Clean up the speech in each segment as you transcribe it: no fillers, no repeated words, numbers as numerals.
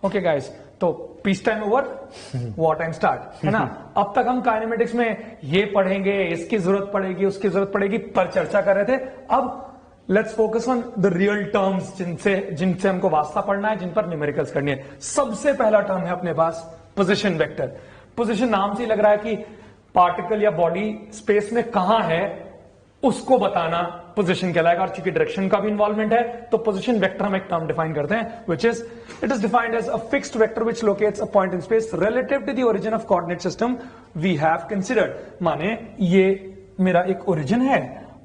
Okay guys, तो peace time over, war time start, है ना। अब तक हम काइनेमेटिक्स में ये पढ़ेंगे, इसकी जरूरत पड़ेगी, उसकी जरूरत पड़ेगी, पर चर्चा कर रहे थे। अब let's focus on the real terms जिनसे हमको वास्ता पढ़ना है, जिन पर न्यूमेरिकल्स करनी है। सबसे पहला टर्म है अपने पास पोजीशन वेक्टर। पोजीशन नाम से ही लग रहा है कि पार्टिकल या बॉडी स्पेस में कहां है उसको बताना पोजीशन कहलाएगा, और चूंकि डायरेक्शन का भी इन्वॉल्वमेंट है तो पोजीशन वेक्टर हम एक टर्म डिफाइन करते हैं, which is it is defined as a fixed vector which locates a point in space relative to the origin of coordinate system we have considered. माने ये मेरा एक ओरिजिन है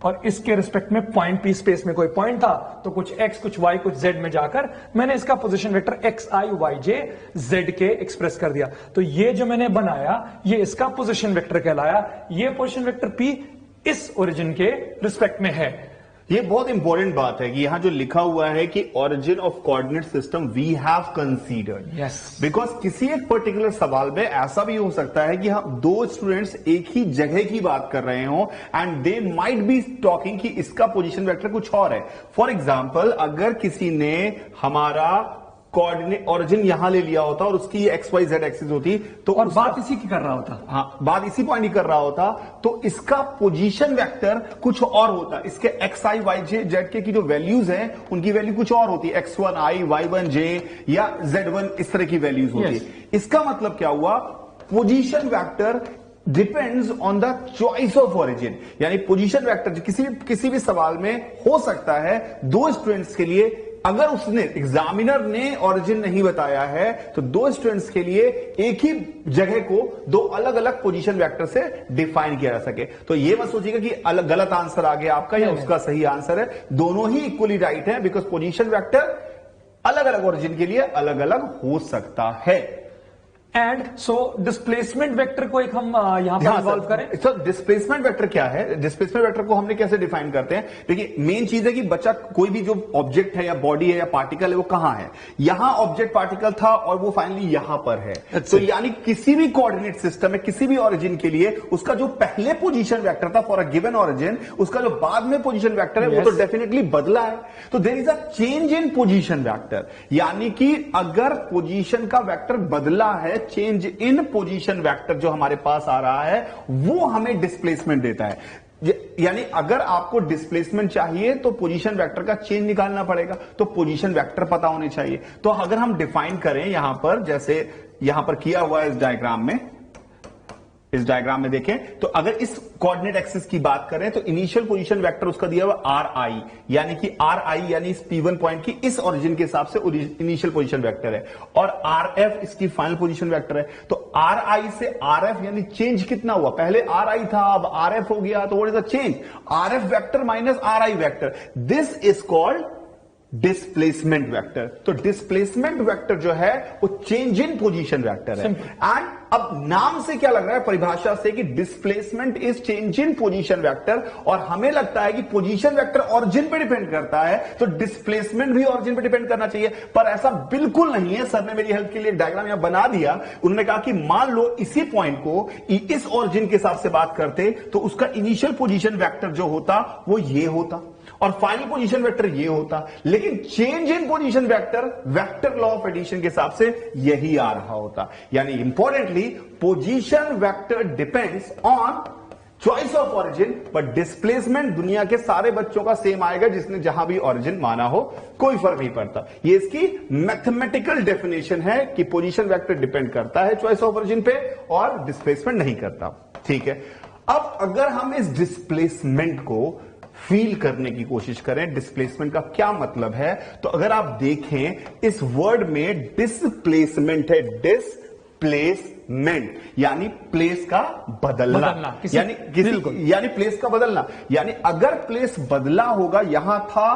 और इसके रिस्पेक्ट में पॉइंट पी स्पेस में कोई पॉइंट था, तो कुछ एक्स कुछ वाई कुछ जेड में जाकर मैंने इसका पोजीशन वेक्टर एक्स आई वाई जे जेड के एक्सप्रेस कर दिया। तो ये जो मैंने बनाया ये इसका पोजीशन वेक्टर कहलाया। ये पोजीशन वेक्टर पी इस ओरिजिन के रिस्पेक्ट में है। ये बहुत इंपॉर्टेंट बात है कि यहां जो लिखा हुआ है कि origin of coordinate system we have considered, yes, because किसी एक पर्टिकुलर सवाल में ऐसा भी हो सकता है कि हम दो स्टूडेंट्स एक ही जगह की बात कर रहे हो and they might be talking कि इसका पोजीशन वेक्टर कुछ और है। फॉर एग्जाम्पल, अगर किसी ने हमारा कोऑर्डिनेट ओरिजिन यहां ले लिया होता और उसकी एक्स वाई जेड एक्सिस होती तो और बात इसी की कर रहा होता, हाँ, बात इसी पॉइंट ही कर रहा होता, तो इसका पोजीशन वेक्टर कुछ और होता। इसके एक्स आई वाई जे जेड के की जो वैल्यूज हैं उनकी वैल्यू कुछ और होती है, x1 i y1 j या z1 इस तरह की वैल्यूज होती है। इसका मतलब क्या हुआ, position vector depends on the choice of origin. यानी पोजीशन वेक्टर किसी भी सवाल में हो सकता है दो स्टूडेंट्स के लिए, अगर उसने एग्जामिनर ने ओरिजिन नहीं बताया है तो दो स्टूडेंट्स के लिए एक ही जगह को दो अलग अलग पोजीशन वेक्टर से डिफाइन किया जा सके। तो ये मत सोचिएगा कि अलग गलत आंसर आ गया आपका या उसका सही आंसर है, दोनों ही इक्वली राइट है, बिकॉज पोजीशन वेक्टर अलग अलग ओरिजिन के लिए अलग अलग हो सकता है। एंड सो डिस्प्लेसमेंट वेक्टर को एक हम यहां पर इन्वॉल्व करें। सर डिस्प्लेसमेंट वेक्टर क्या है? डिस्प्लेसमेंट वेक्टर को हमने कैसे डिफाइन करते हैं? देखिए, मेन चीज है कि बच्चा कोई भी जो ऑब्जेक्ट है या बॉडी है या पार्टिकल है वो कहां है। यहां ऑब्जेक्ट पार्टिकल था और वो फाइनली यहां पर है। तो यानी किसी भी कोऑर्डिनेट सिस्टम में किसी भी ओरिजिन के लिए उसका जो पहले पोजीशन वेक्टर था फॉर अ गिवन ओरिजिन, उसका जो बाद में पोजीशन वेक्टर है वो तो डेफिनेटली बदला है। तो there is a change in position vector, यानी कि अगर पोजीशन का वेक्टर बदला है, चेंज इन पोजीशन वेक्टर जो हमारे पास आ रहा है वो हमें डिस्प्लेसमेंट देता है। यानी अगर आपको डिस्प्लेसमेंट चाहिए तो पोजीशन वेक्टर का चेंज निकालना पड़ेगा, तो पोजीशन वेक्टर पता होने चाहिए। तो अगर हम डिफाइन करें यहां पर, जैसे यहां पर किया हुआ है इस डायग्राम में देखें, तो अगर इस कोऑर्डिनेट एक्सिस की बात करें तो इनिशियल पोजीशन वेक्टर उसका दिया हुआ आर आई, यानी कि आर आई यानी इस P1 पॉइंट की इस ओरिजिन के हिसाब से इनिशियल पोजीशन वेक्टर है, और आर एफ इसकी फाइनल पोजीशन वेक्टर है। तो आर आई से आर एफ यानी चेंज कितना हुआ, पहले आर आई था अब आर एफ हो गया, तो what is the change? R F vector minus are I vector, this is called displacement vector. तो डिस्प्लेसमेंट वेक्टर जो है वो चेंज इन पोजीशन वेक्टर है। एंड अब नाम से क्या लग रहा है, परिभाषा से, कि displacement is change in position vector, और हमें लगता है कि पोजीशन वेक्टर ओरिजिन पे डिपेंड करता है तो डिस्प्लेसमेंट भी ओरिजिन पे डिपेंड करना चाहिए, पर ऐसा बिल्कुल नहीं है। सर ने मेरी हेल्प के लिए डायग्राम यहां बना दिया। उन्होंने कहा कि मान लो इसी पॉइंट को इस ओरिजिन के हिसाब से बात करते तो उसका इनिशियल पोजीशन वेक्टर जो होता वो ये होता और फाइनल पोजीशन वेक्टर ये होता, लेकिन change in position vector vector law of addition के हिसाब से यही आ रहा होता। यानी importantly position vector depends on choice of origin, but displacement दुनिया के सारे बच्चों का सेम आएगा जिसने जहां भी ओरिजिन माना हो, कोई फर्क नहीं पड़ता। ये इसकी मैथमेटिकल डेफिनेशन है कि पोजीशन वेक्टर डिपेंड करता है चॉइस ऑफ ओरिजिन पे और डिस्प्लेसमेंट नहीं करता। ठीक है, अब अगर हम इस डिस्प्लेसमेंट को फील करने की कोशिश करें, डिस्प्लेसमेंट का क्या मतलब है, तो अगर आप देखें इस वर्ड में डिस्प्लेसमेंट है, डिस्प्लेसमेंट यानी प्लेस का बदलना, यानी प्लेस का बदलना, यानी अगर प्लेस बदला होगा, यहां था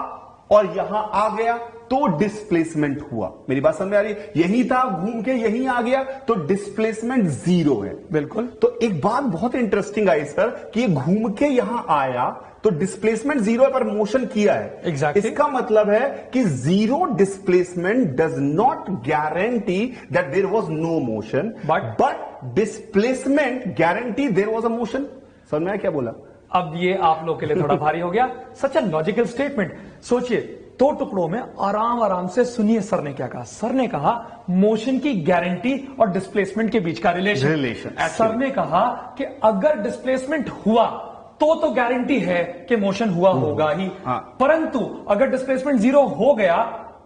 और यहां आ गया तो डिस्प्लेसमेंट हुआ। मेरी बात समझ में आ रही है? यही था, घूम के यहीं आ गया तो डिस्प्लेसमेंट 0 है। बिल्कुल। तो एक बात बहुत इंटरेस्टिंग आई सर कि ये घूम के यहां आया तो डिस्प्लेसमेंट 0 है पर मोशन किया है। Exactly. इसका मतलब है कि 0 displacement does not guarantee that there was no motion, but displacement guarantee there was a motion. समझ में आया क्या बोला? अब ये आप लोग के लिए थोड़ा भारी हो गया। सच अ लॉजिकल स्टेटमेंट। सोचिए, दो टुकड़ों में आराम आराम से सुनिए सर ने क्या कहा। सर ने कहा मोशन की गारंटी और डिस्प्लेसमेंट के बीच का रिलेशन। सर ने कहा कि अगर डिस्प्लेसमेंट हुआ तो गारंटी है कि मोशन हुआ होगा ही, परंतु अगर डिस्प्लेसमेंट 0 हो गया,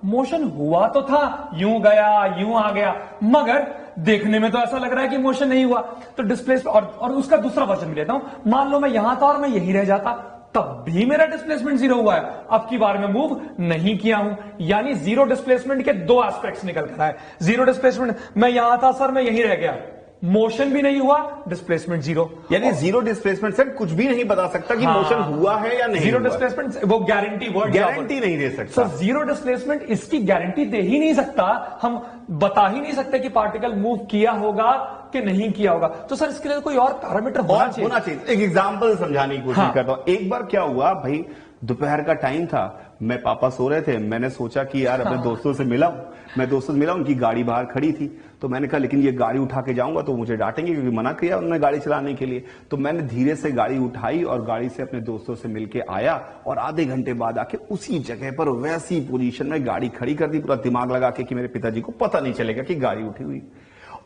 मोशन हुआ तो था, यूं गया यूं आ गया, मगर देखने में तो ऐसा लग रहा है कि मोशन नहीं हुआ। तो डिस्प्लेसमेंट और उसका दूसरा वर्जन भी लेता हूं। मान लो मैं यहां था और मैं यहीं रह जाता, तब भी मेरा डिस्प्लेसमेंट 0 हुआ है। अब की बार में मूव नहीं किया हूं, यानी 0 डिस्प्लेसमेंट के दो एस्पेक्ट्स निकल कर आए। 0 डिस्प्लेसमेंट, मैं यहां था सर, मैं यहीं रह गया, मोशन भी नहीं हुआ, डिस्प्लेसमेंट 0। यानी 0 डिस्प्लेसमेंट से कुछ भी नहीं बता सकता कि मोशन हुआ है या नहीं। 0 डिस्प्लेसमेंट वो गारंटी नहीं दे सकता। सर 0 डिस्प्लेसमेंट इसकी गारंटी दे ही नहीं सकता, हम बता ही नहीं सकते कि पार्टिकल मूव किया होगा कि नहीं किया होगा। तो सर इसके लिए कोई और पैरामीटर होना चाहिए। एक एग्जांपल समझाने की कोशिश करता हूं। एक बार क्या हुआ भाई, दोपहर का टाइम था, मैं पापा सो रहे थे, मैंने सोचा कि यार अपने दोस्तों से मिला, उनकी गाड़ी बाहर खड़ी थी, तो मैंने कहा लेकिन ये गाड़ी उठा के जाऊंगा तो मुझे डांटेंगे क्योंकि मना किया उन्होंने गाड़ी चलाने के लिए। तो मैंने धीरे से गाड़ी उठाई और गाड़ी से अपने दोस्तों से मिलके आया और आधे घंटे बाद आके उसी जगह पर वैसी पोजीशन में गाड़ी खड़ी कर दी, पूरा दिमाग लगा के कि मेरे पिताजी को पता नहीं चलेगा कि गाड़ी उठी हुई।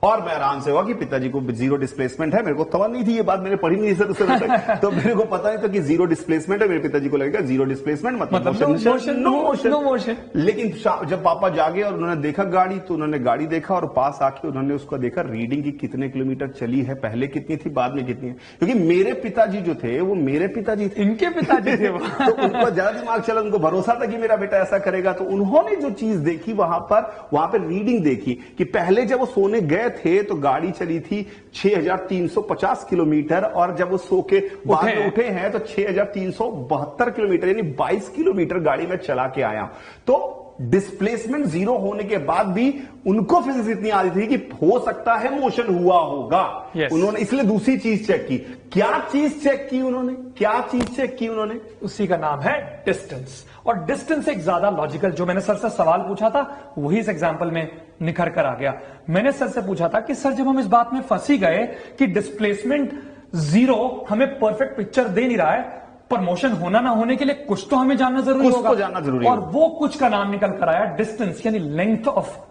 और मैं आराम से हुआ कि पिताजी को 0 डिस्प्लेसमेंट है, मेरे को खबर नहीं थी ये बात, मैंने पढ़ी नहीं सर उससे तक, तो मेरे को पता नहीं था कि 0 डिस्प्लेसमेंट है। मेरे पिताजी को लगेगा 0 डिस्प्लेसमेंट मतलब नो मोशन। लेकिन जब पापा जागे और उन्होंने देखा गाड़ी, तो उन्होंने गाड़ी देखा और पास आके उन्होंने उसको देखा रीडिंग की कितने किलोमीटर चली है, पहले कितनी थी बाद में कितनी है, क्योंकि मेरे पिताजी जो थे वो मेरे पिताजी थे, इनके पिताजी थे तो उनको ज्यादा दिमाग चला, उनको भरोसा था कि मेरा बेटा ऐसा करेगा। तो उन्होंने जो चीज देखी वहां पर रीडिंग देखी कि पहले जब वो सोने गए थे तो गाड़ी चली थी 6350 किलोमीटर और जब वो सो के बाद में उठे हैं तो 6372 किलोमीटर, यानी 22 किलोमीटर गाड़ी में चला के आया। तो डिस्प्लेसमेंट 0 होने के बाद भी उनको फिजिक्स इतनी आ रही थी कि हो सकता है मोशन हुआ होगा। उन्होंने इसलिए दूसरी चीज चेक की। क्या चीज चेक की उन्होंने? उसी का नाम है डिस्टेंस। और डिस्टेंस एक ज्यादा लॉजिकल, जो मैंने सर से सवाल पूछा था वही इस एग्जांपल में निखर कर आ गया। मैंने सर से पूछा था कि सर जब हम इस बात में फंसी गए कि डिस्प्लेसमेंट 0 हमें परफेक्ट पिक्चर दे नहीं रहा है, पर मोशन होना ना होने के लिए कुछ तो हमें जानना जरूरी होगा, और वो कुछ का नाम निकल कर आया डिस्टेंस, यानी लेंथ ऑफ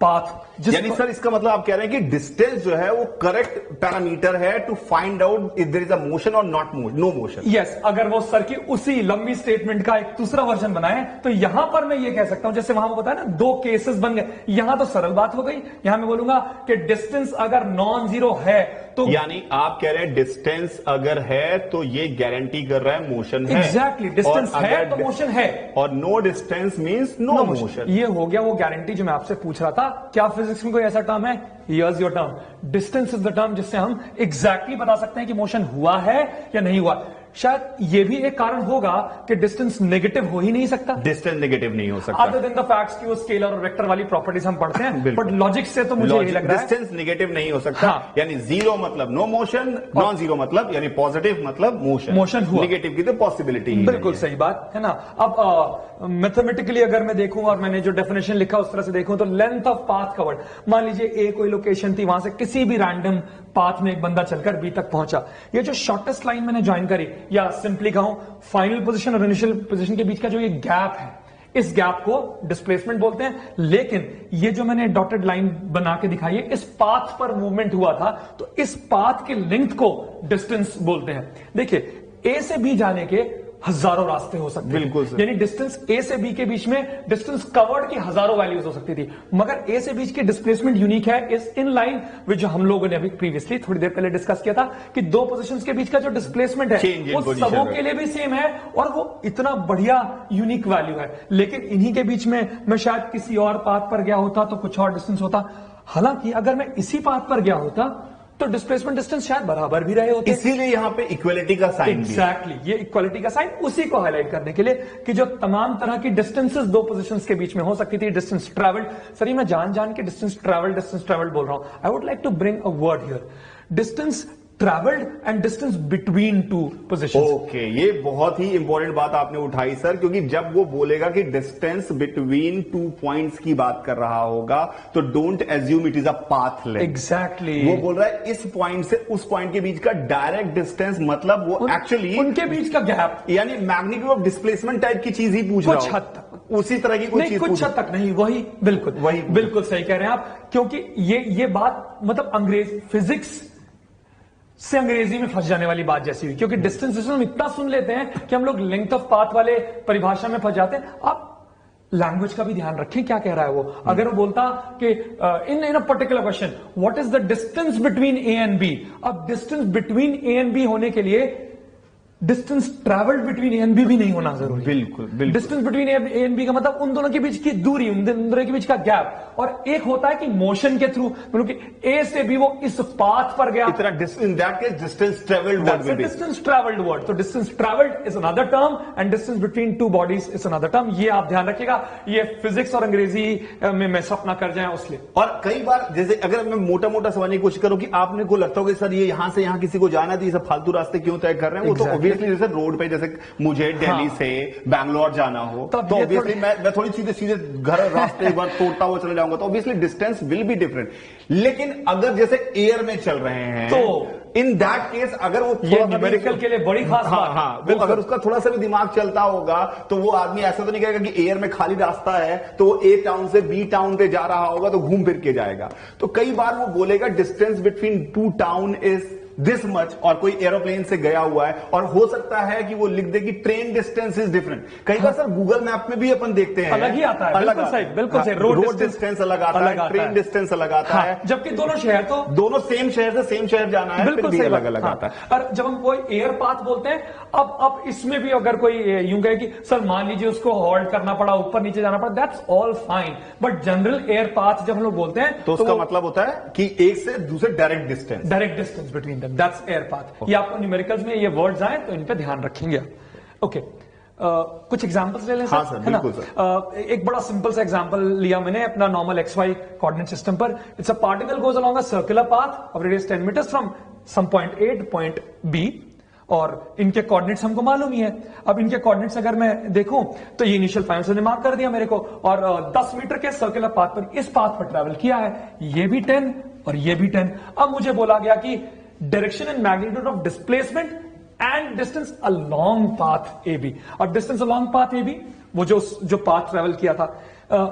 पाथ। यानी सर इसका मतलब आप कह रहे हैं कि डिस्टेंस जो है वो करेक्ट पैरामीटर है to find out if there is a motion और नो मोशन। यस, अगर वो सर की उसी लंबी स्टेटमेंट का एक दूसरा वर्जन बनाए तो यहां पर मैं ये कह सकता हूं, जैसे वहां वो बताया ना 2 केसेस बन गए, यहां तो सरल बात हो गई। यहां मैं बोलूंगा कि डिस्टेंस अगर नॉन जीरो है तो, यानी आप कह रहे हैं डिस्टेंस अगर है तो ये गारंटी कर रहा है मोशन है। एग्जैक्टली, डिस्टेंस है तो मोशन है, और no distance means no motion. ये हो गया वो गारंटी जो मैं आपसे पूछ रहा था। क्या फिजिक्स में कोई ऐसा टर्म है? Here's your term, distance is the term जिससे हम एग्जैक्टली बता सकते हैं कि मोशन हुआ है या नहीं हुआ। शायद ये भी एक कारण होगा कि डिस्टेंस नेगेटिव हो ही नहीं सकता। डिस्टेंस नेगेटिव नहीं हो सकता अदर देन द फैक्ट्स कि वो स्केलर और वेक्टर वाली प्रॉपर्टीज हम पढ़ते हैं, बट लॉजिक से तो मुझे यही लग रहा है डिस्टेंस नेगेटिव नहीं हो सकता। यानी 0 मतलब नो मोशन, नॉन 0 मतलब यानी पॉजिटिव मतलब मोशन हुआ, नेगेटिव की तो पॉसिबिलिटी। बिल्कुल सही बात है ना। अब मैथमेटिकली अगर मैं देखूं और मैंने जो डेफिनेशन लिखा उस तरह से देखूं तो लेंथ ऑफ पाथ कवर्ड, मान लीजिए ए कोई लोकेशन थी, वहां से किसी भी रैंडम पाथ में एक बंदा चलकर बी तक पहुंचा। ये जो शॉर्टेस्ट लाइन मैंने ज्वाइन करी, या सिंपली कहूं फाइनल पोजीशन और इनिशियल पोजीशन के बीच का जो ये गैप है, इस गैप को डिस्प्लेसमेंट बोलते हैं। लेकिन ये जो मैंने डॉटेड लाइन बना के दिखाई है, इस पाथ पर मूवमेंट हुआ था, तो इस पाथ के लेंथ को डिस्टेंस बोलते हैं। देखिए, ए से बी जाने के हजारों रास्ते हो सकते हैं, बिल्कुल सर। यानी डिस्टेंस ए से बी के बीच में डिस्टेंस कवर्ड की हजारों वैल्यूज हो सकती थी, मगर ए से बीच की डिस्प्लेसमेंट यूनिक है, इज इन लाइन विद जो हम लोगों ने अभी प्रीवियसली थोड़ी देर पहले डिस्कस किया था कि 2 पोजीशंस के बीच का जो डिस्प्लेसमेंट है वो सबों के लिए भी सेम है, और वो इतना बढ़िया यूनिक वैल्यू है। लेकिन इन्हीं के बीच में मैं शायद किसी और पाथ पर गया होता तो कुछ और डिस्टेंस होता। हालांकि अगर मैं इसी पाथ पर गया होता तो डिस्प्लेसमेंट डिस्टेंस शायद बराबर भी रहे होते। इसीलिए यहां पे इक्वलिटी का साइन एग्जैक्टली, ये इक्वलिटी का साइन उसी को हाईलाइट करने के लिए कि जो तमाम तरह की डिस्टेंसेस 2 पोजीशंस के बीच में हो सकती थी। डिस्टेंस ट्रैवल्ड, सर मैं जान के डिस्टेंस ट्रैवल्ड बोल रहा हूं। I would like to bring a word here, distance travelled and distance between 2 positions. Okay, ये बहुत ही इंपॉर्टेंट बात आपने उठाई सर, क्योंकि जब वो बोलेगा कि डिस्टेंस बिटवीन 2 पॉइंट्स की बात कर रहा होगा तो don't assume it is a path length. Exactly, वो बोल रहा है इस पॉइंट से उस पॉइंट के बीच का डायरेक्ट डिस्टेंस, मतलब वो एक्चुअली उनके बीच का गैप, यानी मैग्नीट्यूड ऑफ डिस्प्लेसमेंट टाइप की चीज ही पूछ रहा है। उसी तरह की कोई नहीं, चीज कुछ हद तक नहीं, वही बिल्कुल सही कह रहे हैं आप, क्योंकि ये बात मतलब अंग्रेज फिजिक्स से अंग्रेजी में फंस जाने वाली बात जैसी हुई, क्योंकि डिस्टेंस हम इतना सुन लेते हैं कि हम लोग लेंथ ऑफ पाथ वाले परिभाषा में फंस जाते हैं। आप लैंग्वेज का भी ध्यान रखें, क्या कह रहा है वो। अगर वो बोलता कि in a particular question what is the distance between A and B, अब distance between A and B होने के लिए distance travelled between A and B भी नहीं होना जरूरी। बिल्कुल। Distance between A and B का मतलब उन दोनों के बीच की दूरी, उन दोनों के बीच का गैप, और एक होता है कि मोशन के थ्रू, मतलब कि ए से बी वो इस पाथ पर गया, इतना in that case distance travelled word will be distance travelled word. तो distance travelled is another term and distance between two bodies is another term. ये आप ध्यान रखिएगा, ये फिजिक्स और अंग्रेजी में मैसअप ना कर जाए उसलिए। और कई बार जैसे अगर मैं मोटा मोटा समझने की कोशिश करूं कि आपने को लगता हो कि सर ये यहां से यहां किसी को जाना थी, ये सब फालतू रास्ते क्यों तय कर रहे हैं, वो तो ऑब्वियसली जैसे रोड पे, जैसे मुझे दिल्ली से बैंगलोर जाना हो तो ऑब्वियसली मैं थोड़ी सीधे घर रास्ते एक बार तोड़ता हुआ चले जाऊंगा, तो obviously distance will be different. लेकिन अगर जैसे एयर में चल रहे हैं तो इन दैट केस अगर वो न्यूमेरिकल के लिए बड़ी खास बात है, अगर उसका थोड़ा सा भी दिमाग चलता होगा तो वो आदमी ऐसा तो नहीं कहेगा कि एयर में खाली रास्ता है तो वो ए टाउन से बी टाउन पे जा रहा होगा तो घूम फिर के जाएगा। तो कई बार वो बोलेगा distance between to town is this much, और कोई एरोप्लेन से गया हुआ है, और हो सकता है कि वो लिख दे कि ट्रेन डिस्टेंस इज डिफरेंट। कई बार सर गूगल मैप में भी अपन देखते हैं अलग ही आता है, बिल्कुल सही रोड डिस्टेंस अलग आता है, ट्रेन डिस्टेंस अलग आता है, जबकि दोनों शहर तो दोनों सेम शहर से सेम शहर जाना है, बिल्कुल भी अलग अलग आता है। और जब हम कोई एयर पाथ बोलते हैं, अब इसमें भी अगर कोई यूं कहे कि सर मान लीजिए उसको हॉल्ट करना पड़ा, ऊपर नीचे जाना पड़ा, that's all fine, but general air path जब हम लोग बोलते हैं तो उसका मतलब होता है कि एक से दूसरे direct distance between them, that's air path. ये आपको न्यूमेरिकल्स में ये वर्ड्स आए तो इन पे ध्यान रखेंगे। ओके, कुछ एग्जांपल्स ले लें सर। हाँ सर, बिल्कुल सर। एक बड़ा सिंपल सा एग्जांपल लिया मैंने अपना नॉर्मल XY कोऑर्डिनेट सिस्टम पर। It's a particle goes along a circular path of radius 10 metres from some point A to point B, और इनके कोऑर्डिनेट्स हमको मालूम ही है। अब इनके कोऑर्डिनेट्स अगर मैं देखूं तो ये इनिशियल पॉइंट से मार्क कर दिया मेरे को, और 10 मीटर के सर्कुलर पाथ पर इस पाथ पर ट्रेवल किया है, ये भी 10 और ये भी 10। अब मुझे बोला गया कि direction and magnitude of displacement and distance along path AB। अब डिस्टेंस अलोंग पाथ AB वो जो पाथ ट्रेवल किया था,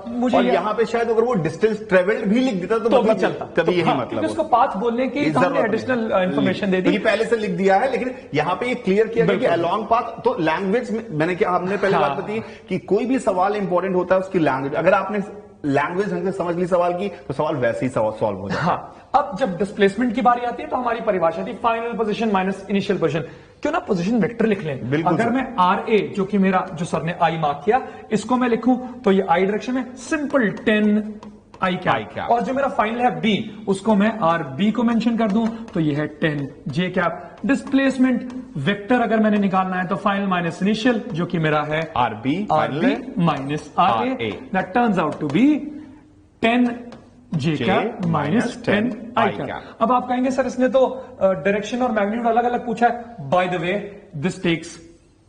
मुझे और यहाँ पे शायद अगर वो डिस्टेंस ट्रेवल्ड भी लिख देता तो मतलब भी चलता, तभी यही मतलब क्योंकि उसको पाथ बोलने की हमने एडिशनल इन्फॉर्मेशन दे दी, पहले से लिख दिया है। लेकिन यहाँ पे ये क्लियर किया गया कि अलोंग पाथ, तो लैंग्वेज में हमने पहले बात बताई कि कोई भी सवाल इंपॉर्टेंट होता है उसकी लैंग्वेज, अगर आपने लैंग्वेज ढंग से समझ ली सवाल की तो सवाल वैसे ही सॉल्व हो जाए। हाँ, अब जब डिस्प्लेसमेंट की बारी आती है तो हमारी परिभाषा थी final position minus initial position. क्यों ना पोजीशन वेक्टर लिख लें। अगर मैं RA जो कि मेरा जो सर ने I मार्क किया, इसको मैं लिखूं तो ये I डायरेक्शन में सिंपल 10 I कैप, और जो मेरा फाइनल है B उसको मैं RB को मेंशन कर दूं तो ये है 10 J कैप। डिस्प्लेसमेंट वेक्टर अगर मैंने निकालना है तो फाइनल माइनस इनिशियल जो कि मेरा है RB minus RA, that turns out to be 10 J cap minus 10 I cap. अब आप कहेंगे सर इसने तो डायरेक्शन और मैग्नीट्यूड अलग अलग पूछा है। By the way this takes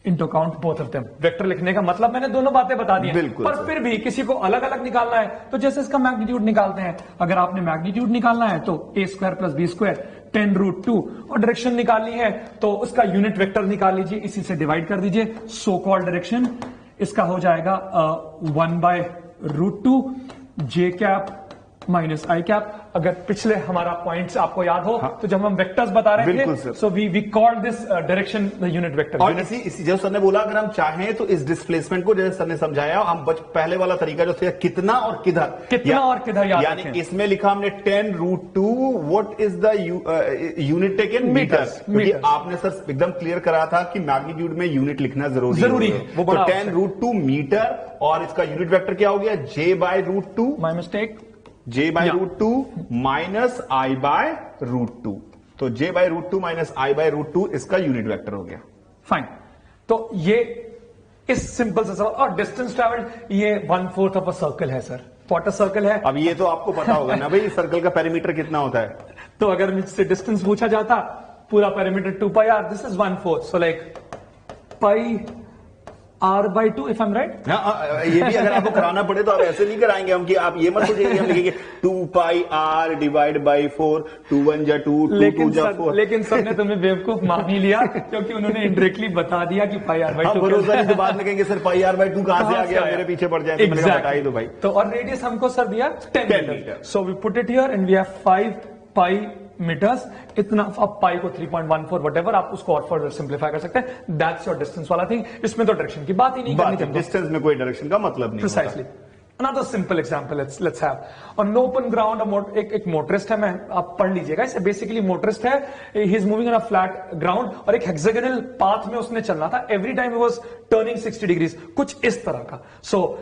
into account both of them. Vector लिखने का मतलब मैंने दोनों बातें बता दी हैं, पर फिर भी किसी को अलग अलग निकालना है तो जैसे इसका मैग्नीट्यूड निकालते हैं। अगर आपने मैग्नीट्यूड निकालना है तो A² + B² 10√2, और डायरेक्शन निकालनी है तो उसका यूनिट वेक्टर निकाल लीजिए, इसी से डिवाइड कर दीजिए। सो कॉल्ड डायरेक्शन इसका हो जाएगा 1/√2 J cap minus I cap. अगर पिछले हमारा पॉइंट्स आपको याद हो, तो जब हम वेक्टर्स बता रहे थे, so we called this direction the unit vector. और इसी जो सर ने बोला, अगर हम चाहें तो इस डिस्प्लेसमेंट को जैसे सर ने समझाया, हम पहले वाला तरीका जो था कितना और किधर यानी इसमें लिखा हमने 10√2, what is the unit taken metre. आपने सर एकदम क्लियर करा था कि मैग्नीट्यूड में यूनिट लिखना जरूरी है, वो 10√2 मीटर, और इसका यूनिट वेक्टर क्या हो गया J/√2, my mistake, J/√2 minus I/√2। तो J/√2 माइनस I/√2 इसका यूनिट वेक्टर हो गया। फाइन, तो ये इस सिंपल से सवाल। और डिस्टेंस ट्रेवल्ड ये 1/4 ऑफ अ सर्कल है सर। व्हाट अ सर्कल है, अब ये तो आपको पता होगा ना भाई, सर्कल का पेरीमीटर कितना होता है। तो अगर मुझसे डिस्टेंस पूछा जाता, पूरा perimeter 2πr, this is 1/4, so like πr r/2 if I am right. ये भी अगर आपको कराना पड़े तो आप ऐसे नहीं कराएंगे हम कि आप ये मत सोचिए कि हम लिखेंगे 2πr डिवाइड बाई 4, 2 1 जा 2, 2 2 जा 4। लेकिन सर ने तुम्हें बेवकूफ मान ही लिया क्योंकि उन्होंने इनडायरेक्टली बता दिया कि πr/2। भरोसा नहीं तो बाद में कहेंगे सर πr/2 कहां से आ गया, मेरे पीछे पड़ जाए। तो मैंने कहा बता ही दो भाई। तो और रेडियस हमको सर दिया 10 metre. So we put it here and we have 5 pi metres. इतना अब पाई को 3.14 वटेवर आप उसको और फर्दर सिंप्लीफाई कर सकते हैं। दैट्स योर डिस्टेंस वाला थिंग। इसमें तो डायरेक्शन की बात ही नहीं करनी थी। डिस्टेंस में कोई डायरेक्शन का मतलब नहीं। Precisely. Another simple example let's have on open ground एक मोटरिस्ट है, मैं आप पढ़ लीजिएगा इसे। बेसिकली मोटरिस्ट है, he is moving on a flat ground और एक हेक्सागोनल पाथ में उसने चलना था। Every time he was turning 60 degrees, कुछ इस तरह का। सो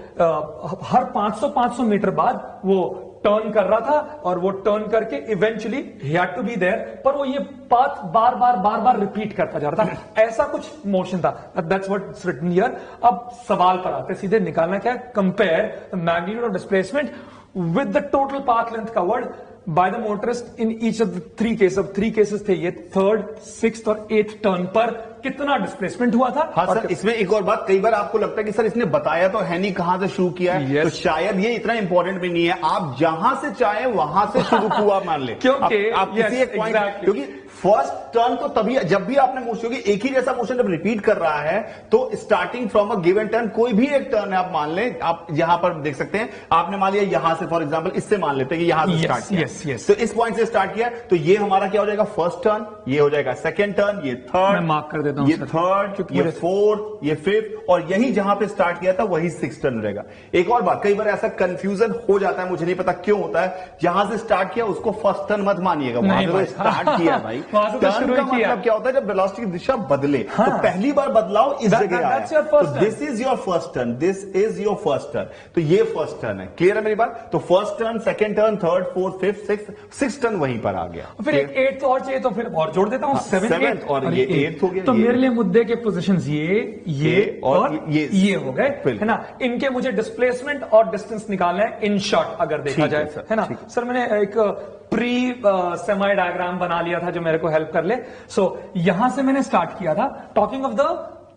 हर 500 मीटर बाद वो टर्न कर रहा था और वो टर्न करके इवेंचुअली ही हैड टू बी देयर, पर वो ये पाथ बार बार रिपीट करता जा रहा था। ऐसा कुछ मोशन था। That's what it's written here. अब सवाल पर आते सीधे, निकालना क्या है? Compare the magnitude of displacement with the total path length covered by the motorist in each of the 3 cases. अब 3 केसेस थे ये, 3rd, 6th और 8th टर्न पर कितना डिस्प्लेसमेंट हुआ था। हाँ सर, इसमें एक और बात, कई बार आपको लगता है कि सर इसने बताया तो है नहीं कहां से शुरू किया है। Yes. तो शायद ये इतना इंपॉर्टेंट भी नहीं है। आप जहां से चाहे वहां से शुरू हुआ मान ले, क्योंकि आप किसी एक पॉइंट, क्योंकि फर्स्ट टर्न तो तभी, जब भी आपने मोशन होगी एक ही जैसा मोशन जब रिपीट कर रहा है तो starting from a given turn, कोई भी एक टर्न है आप मान लें, आप यहां पर देख सकते हैं, आपने मान लिया यहां से, फॉर एग्जांपल इससे मान लेते हैं कि यहां से स्टार्ट किया। तो इस पॉइंट से स्टार्ट किया तो ये हमारा क्या हो जाएगा? फर्स्ट टर्न, ये हो जाएगा सेकंड टर्न, ये थर्ड, मैं मार्क कर देता हूं, ये थर्ड, ये फोर्थ, ये फिफ्थ, और यही जहां पे स्टार्ट किया था वही 6th टर्न रहेगा। एक और बात, कई बार ऐसा कंफ्यूजन हो जाता है, मुझे नहीं पता क्यों होता है। जहां से स्टार्ट किया उसको फर्स्ट टर्न मत मानिएगा, वहां से स्टार्ट किया भाई। टर्न का मतलब क्या होता है? जब वेलोसिटी की दिशा बदले। तो पहली बार बदलाव इस जगह आया, तो this is your first turn, this is your first turn. तो ये फर्स्ट टर्न है। क्लियर है मेरी बात? तो first turn, second turn, third, fourth, fifth, sixth turn वहीं पर आ गया। फिर एक 8th और चाहिए तो फिर और जोड़ देता हूं, 7th, 8th और ये 8th हो गया। तो मेरे लिए मुद्दे के पोजीशंस ये और ये हो गए, है ना। इनके मुझे डिस्प्लेसमेंट और डिस्टेंस निकालना है इन शॉर्ट अगर देखा जाए, है ना। सर मैंने एक प्री सेमी डायग्राम बना लिया था जो मेरे को हेल्प कर ले। सो यहां से मैंने स्टार्ट किया था, talking of the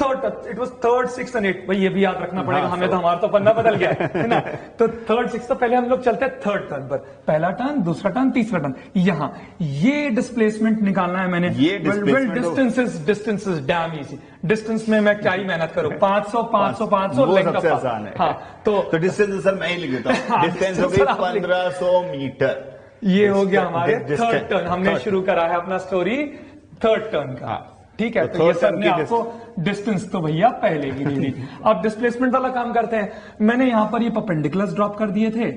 third, it was 3rd, 6th and 8th। भाई ये भी याद रखना पड़ेगा हमें, तो हमारा तो पन्ना बदल गया है ना। तो 3rd, 6th, तो पहले हम लोग चलते हैं 3rd टर्न पर। पहला टर्न, दूसरा टर्न, तीसरा टर्न। यहां ये डिस्प्लेसमेंट निकालना है मैंने। Distance is damn easy. Distance में मैं क्या ही मेहनत करूं, 500 500 500 सबसे आसान है। हाँ, तो डिस्टेंस सर मैं ही लिख देता हूं। डिस्टेंस हो गई 1500 मीटर। ये हो गया हमारे 3rd टर्न। हमने शुरू करा है अपना स्टोरी 3rd टर्न का, ठीक है। तो ये सर ने आपको डिस्टेंस तो भैया पहले ही दे दी। अब डिस्प्लेसमेंट वाला काम करते हैं। मैंने यहां पर ये परपेंडिकुलर्स ड्रॉप कर दिए थे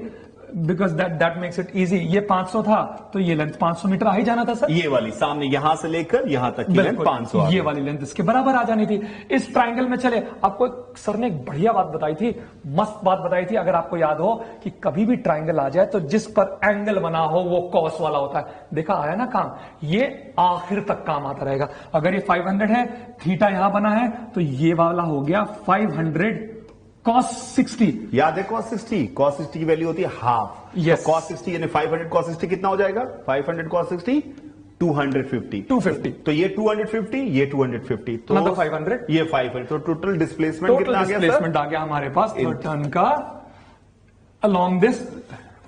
because that makes it easy. ये 500 था तो ये लेंथ 500 मीटर आ ही जाना था सर। ये वाली सामने यहां से लेकर यहां तक की लेंथ 500, ये वाली लेंथ इसके बराबर आ जानी थी। इस ट्राइंगल में चले, आपको सर ने एक बढ़िया बात बताई थी, मस्त बात बताई थी। अगर आपको याद हो कि कभी भी ट्राइंगल आ जाए तो जिस पर एंगल बना हो वो कॉस वाला होता है। देखा आया ना काम, ये आखिर तक काम आता रहेगा। अगर ये 500 है, थीटा यहां बना है, तो ये वाला हो गया 500 cos 60। याद है cos 60? cos 60 की वैल्यू होती है हाफ। Yes. तो cos 60 यानी 500 cos 60 कितना हो जाएगा? 500 cos 60 250। तो ये 250, ये 250, तो 500, ये 500। तो टोटल डिस्प्लेसमेंट कितना आ गया? डिस्प्लेसमेंट आ गया हमारे पास थर्ड टर्न का अलोंग दिस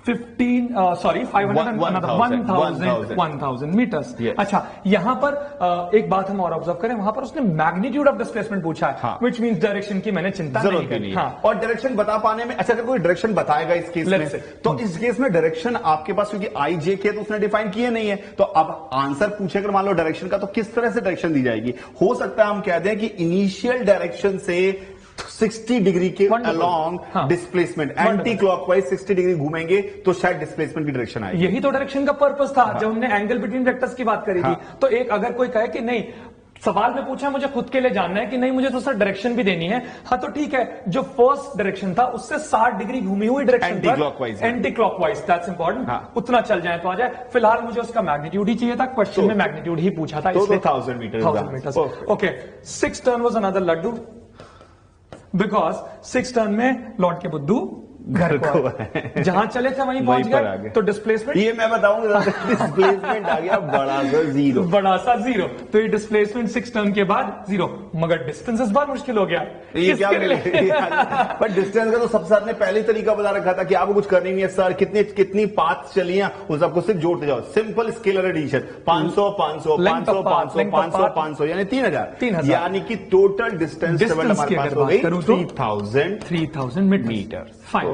1000 मीटर्स। अच्छा, यहां पर एक बात हम और ऑब्जर्व करें, वहां पर उसने मैग्नीट्यूड ऑफ डिस्प्लेसमेंट पूछा है, विच मींस डायरेक्शन की मैंने चिंता नहीं करी। हाँ। और डायरेक्शन बता पाने में, अच्छा अगर कोई डायरेक्शन बताएगा इस केस में, तो इस केस में डायरेक्शन आपके पास, क्योंकि आई जे के तो उसने डिफाइन किए नहीं है, तो अब आंसर पूछे अगर मान लो डायरेक्शन का, तो किस तरह से डायरेक्शन दी जाएगी? हो सकता है हम कह दें कि इनिशियल डायरेक्शन से 60 डिग्री के along displacement, anti clockwise 60 degree घूमेंगे तो शायद डिस्प्लेसमेंट की डायरेक्शन आएगी। यही तो डायरेक्शन का पर्पस था जब हमने एंगल बिटवीन वेक्टर्स की बात करी थी। तो एक अगर कोई कहे कि नहीं, सवाल में पूछा मुझे खुद के लिए जानना है कि नहीं मुझे तो सर डायरेक्शन भी देनी है, हाँ तो ठीक है, जो फर्स्ट डायरेक्शन था उससे 60 डिग्री घूमी हुई direction anti clockwise, that's important, उतना चल जाए तो आ जाए। फिलहाल मुझे उसका मैग्नीट्यूड ही चाहिए था, क्वेश्चन में मैग्नीट्यूड ही पूछा था, इसलिए 1000 metre. Okay, 6th turn was another लड्डू, बिकॉज 6th टर्न में लौट के बुद्धू घर को है। जहां चले थे वहीं पहुंच गए, तो डिस्प्लेसमेंट, ये मैं बताऊंगा, डिस्प्लेसमेंट आ गया बड़ा सा जीरो, बड़ा सा जीरो। तो ये डिस्प्लेसमेंट 6 टर्न के बाद जीरो, मगर डिस्टेंस इस बार मुश्किल हो गया। ये क्या पर डिस्टेंस का तो सबसे आपने पहले तरीका बता रखा था कि आपको कुछ करनी नहीं है सर, कितनी पाथ चली हैं उस आपको सिर्फ जोड़ते जाओ, सिंपल स्केलर एडिशन, 500 500 500 500 500 500 यानी 3000, यानी कि टोटल डिस्टेंस हमारे पास हो गई 3000 मीटर। फाइन।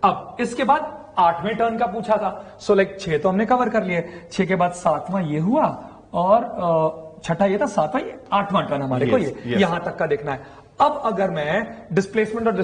अब इसके बाद 8वें टर्न का पूछा था, सो लाइक 6 तो हमने कवर कर लिए, 6 के बाद 7वां ये हुआ और छठा ये था, 7वां ये 8वां टर्न हमारे को ये यहां तक का देखना है। अब अगर मैं डिस्प्लेसमेंट और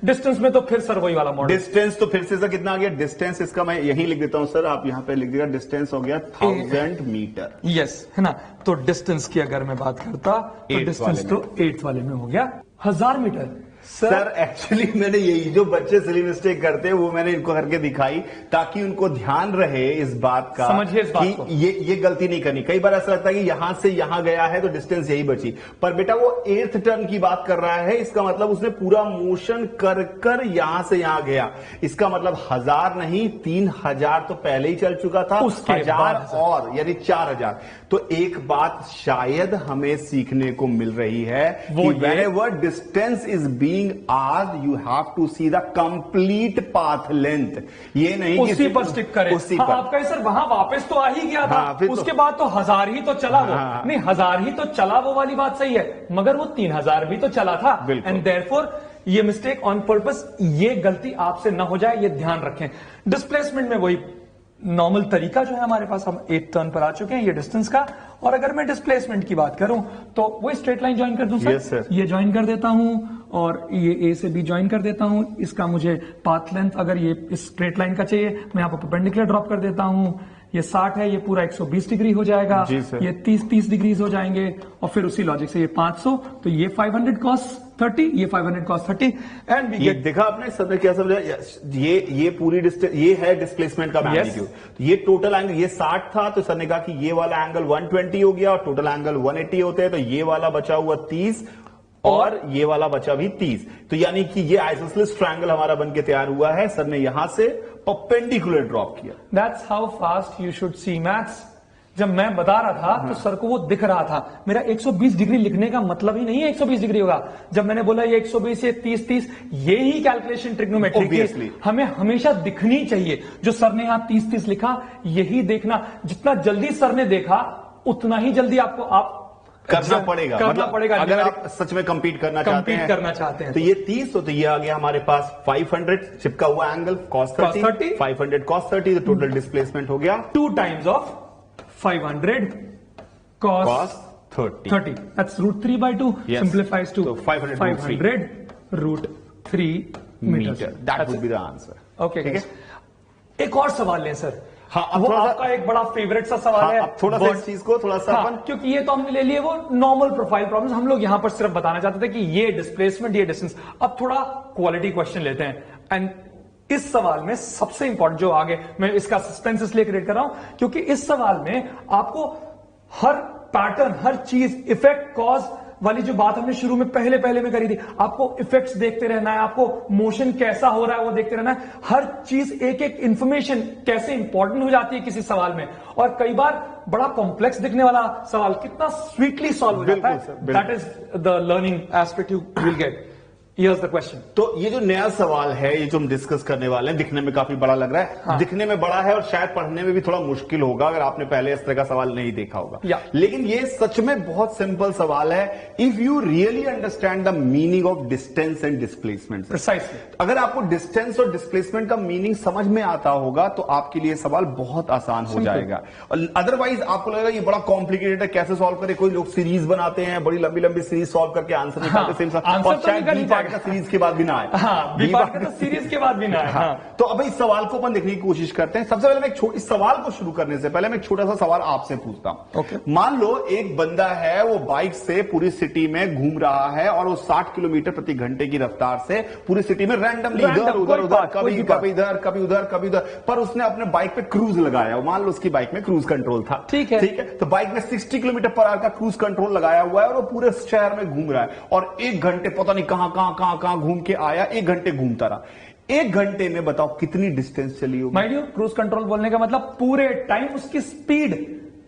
डिस्टेंस में तो फिर सर वही वाला मॉडल, डिस्टेंस तो फिर से सर कितना आ गया, डिस्टेंस इसका मैं यही लिख देता हूं सर, आप यहां पे लिख दीजिएगा, डिस्टेंस हो गया 1000 मीटर। यस, है ना। तो डिस्टेंस की अगर मैं बात करता तो डिस्टेंस तो 8th वाले में हो गया 1000 मीटर। सर एक्चुअली मैंने यही जो बच्चे सिली मिस्टेक करते हैं वो मैंने इनको करके दिखाई ताकि उनको ध्यान रहे इस बात का, समझिए इस बात कि को। ये गलती नहीं करनी। कई बार ऐसा लगता है कि यहां से यहां गया है तो डिस्टेंस यही बची, पर बेटा वो 8th टर्न की बात कर रहा है, इसका मतलब उसने पूरा मोशन कर यहां से यहां गया, इसका मतलब 1000 नहीं 3000 तो पहले ही चल चुका था, 1000 और यानी 4000। तो एक बात शायद हमें सीखने को मिल रही है वो कि whenever distance is being asked, you have to see the complete path length। ये नहीं उसी पर स्टिक करें। हाँ, आपका सर वहां वापस तो आ ही गया था, उसके बाद तो 1000 ही तो चला वो, नहीं 1000 ही तो चला वो वाली बात सही है, मगर वो 3000 भी तो चला था। एंड देयरफॉर ये मिस्टेक ऑन पर्पस, ये गलती आपसे ना हो जाए, ये ध्यान रखें। डिस्प्लेसमेंट में वही नॉर्मल तरीका जो है हमारे पास, हम 8th टर्न पर आ चुके हैं, ये डिस्टेंस का। और अगर मैं डिस्प्लेसमेंट की बात करूं तो वही स्ट्रेट लाइन ज्वाइन कर दूं सर। yes, sir। ये ज्वाइन कर देता हूं और ये ए से बी ज्वाइन कर देता हूं। इसका मुझे पाथ लेंथ अगर ये इस स्ट्रेट लाइन का चाहिए, मैं यहां पर परपेंडिकुलर ड्रॉप कर देता हूं। ये 60 है, ये पूरा 120 डिग्री हो जाएगा, ये 30 डिग्री हो जाएंगे, और फिर उसी लॉजिक से ये 500, तो ये 500 cos 30, ये 500 cos 30, एंड ये देखा आपने सर ने क्या समझा, ये पूरी डिस्टेंस, ये है डिस्प्लेसमेंट का मैग्नीट्यूड। तो ये टोटल एंगल, ये 60 था तो सर ने कहा कि ये वाला एंगल 120 हो गया और टोटल एंगल 180 होते हैं, तो ये वाला बचा हुआ 30 और ये वाला बचा भी 30, तो यानी कि ये आइसोसेलेस ट्रायंगल हमारा बनके तैयार हुआ है। सर ने यहां से परपेंडिकुलर ड्रॉप किया। That's how fast you should see maths. जब मैं बता रहा था तो सर को वो दिख रहा था, मेरा 120 डिग्री लिखने का मतलब ही नहीं है 120 डिग्री होगा। जब मैंने बोला ये 120 ये 30 ये ही कैलकुलेशन ट्रिग्नोमेट्रिक की हमें हमेशा दिखनी चाहिए। जो सर ने यहां 30 लिखा, यही देखना, जितना जल्दी सर ने देखा उतना ही जल्दी आपको आप करना पड़ेगा, अगर आप सच में कंपीट करना चाहते हैं तो ये 30, तो ये आ गया हमारे पास 500 चिपका हुआ एंगल cos 30, 500 cos 30, तो टोटल डिस्प्लेसमेंट हो गया 2 times of 500 cos 30. That's root 3 by 2. Yes. Simplifies to so 500 root 3 meters. That would be the answer. Okay, guys. एक और सवाल लें सर। हाँ, वो आपका एक बड़ा फेवरेट सा सवाल है। थोड़ा सा इस चीज को थोड़ा सा अपन, क्योंकि ये तो हमने ले लिए वो नॉर्मल प्रोफाइल प्रॉब्लम्स, हम लोग यहां पर सिर्फ बताना चाहते थे कि ये डिस्प्लेसमेंट, ये डिस्टेंस। अब थोड़ा क्वालिटी क्वेश्चन लेते हैं, एंड इस सवाल में सबसे इंपॉर्टेंट जो आगे, मैं इसका सस्पेंस इसलिए क्रिएट कर रहा हूं क्योंकि इस सवाल में आपको हर पैटर्न, हर चीज, इफेक्ट कॉज वाली जो बात हमने शुरू में पहले में करी थी, आपको इफेक्ट्स देखते रहना है, आपको मोशन कैसा हो रहा है वो देखते रहना है। हर चीज, एक एक इंफॉर्मेशन कैसे इंपॉर्टेंट हो जाती है किसी सवाल में, और कई बार बड़ा कॉम्प्लेक्स दिखने वाला सवाल कितना स्वीटली सॉल्व हो जाता है। That is the learning aspect you will get. Here's the question. तो ये जो नया सवाल है, ये जो हम डिस्कस करने वाले हैं, दिखने में काफी बड़ा लग रहा है। हाँ। दिखने में बड़ा है और शायद पढ़ने में भी थोड़ा मुश्किल होगा अगर आपने पहले इस तरह का सवाल नहीं देखा होगा। लेकिन ये सच में बहुत सिंपल सवाल है if you really understand the meaning of distance and displacement. Precisely. अगर आपको डिस्टेंस और डिस्प्लेसमेंट का मीनिंग समझ में आता होगा तो आपके लिए सवाल बहुत आसान हो जाएगा। और अदरवाइज आपको लगेगा ये बड़ा कॉम्प्लिकेटेड है, कैसे सॉल्व करे। कोई लोग सीरीज बनाते हैं, बड़ी लंबी लंबी सीरीज सॉल्व करके आंसर निकालते, सीरीज के बाद भी ना आए। हाँ, तो सीरीज के बाद भी ना आए। हाँ। तो अब इस सवाल को अपन देखने की कोशिश करते हैं। सबसे पहले मैं इस सवाल को शुरू करने से पहले मैं एक छोटा सा सवाल आपसे पूछता हूं। मान लो एक बंदा है, वो बाइक से पूरी सिटी में घूम रहा है और वो 60 किलोमीटर प्रति घंटे की रफ्तार से पूरी सिटी में रैंडमली इधर उधर कभी इधर कभी उधर, पर उसने अपने बाइक पे क्रूज लगाया। मान लो उसकी बाइक में क्रूज कंट्रोल था, ठीक है। तो बाइक में 60 किलोमीटर पर आवर का क्रूज कंट्रोल लगाया हुआ है और वो पूरे शहर में घूम रहा है और 1 घंटे पता नहीं कहां घूम के आया, 1 घंटे घूमता रहा। 1 घंटे में बताओ कितनी डिस्टेंस चली होगी? माइड यू, क्रूज कंट्रोल बोलने का मतलब पूरे टाइम उसकी स्पीड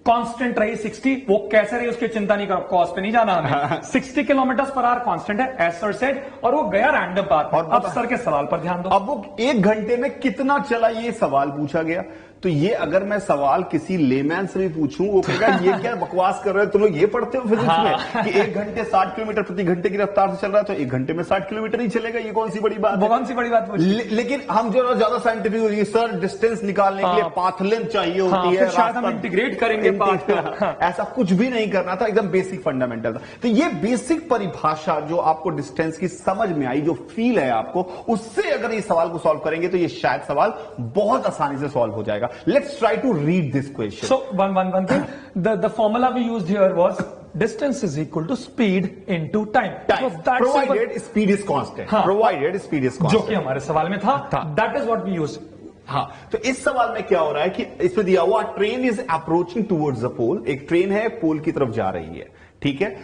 कांस्टेंट रही 60। वो कैसे रही उसकी चिंता नहीं करो, कॉज पे नहीं जाना हमें। 60 किलोमीटर पर आवर कांस्टेंट है एज सर सेड, और वो गया रैंडम पाथ। और अब सर के सवाल पर ध्यान दो। अब वो 1 घंटे में कितना चला ये सवाल पूछा गया। तो ये अगर मैं सवाल किसी लेमैन से भी पूछूं, वो कहेगा ये क्या बकवास कर रहे हो तुम लोग, ये पढ़ते हो फिजिक्स में कि 1 घंटे 60 किलोमीटर प्रति घंटे की रफ्तार से चल रहा है, तो 1 घंटे में 60 किलोमीटर ही चलेगा, ये कौन सी बड़ी बात है? कौन सी बड़ी बात लेकिन हम जो ज्यादा साइंटिफिक हो रही सर, डिस्टेंस निकालने के लिए पाथ लेंथ चाहिए होती है, शायद हम इंटीग्रेट करेंगे पाथ को। ऐसा कुछ भी नहीं करना था, एकदम बेसिक फंडामेंटल था। तो ये बेसिक परिभाषा जो आपको डिस्टेंस की समझ में आई, जो फील है आपको, उससे अगर ये सवाल को सॉल्व करेंगे तो ये शायद सवाल बहुत आसानी से सॉल्व हो जाएगा। Let's try to read this question. So one thing, the formula we used here was distance is equal to speed into time. Provided speed is constant. Provided speed is constant. जो कि हमारे सवाल में था. That is what we used. हाँ, तो इस सवाल में क्या हो रहा है कि इसमें दिया हुआ train is approaching towards the pole. एक ट्रेन है, पोल की तरफ जा रही है, ठीक है,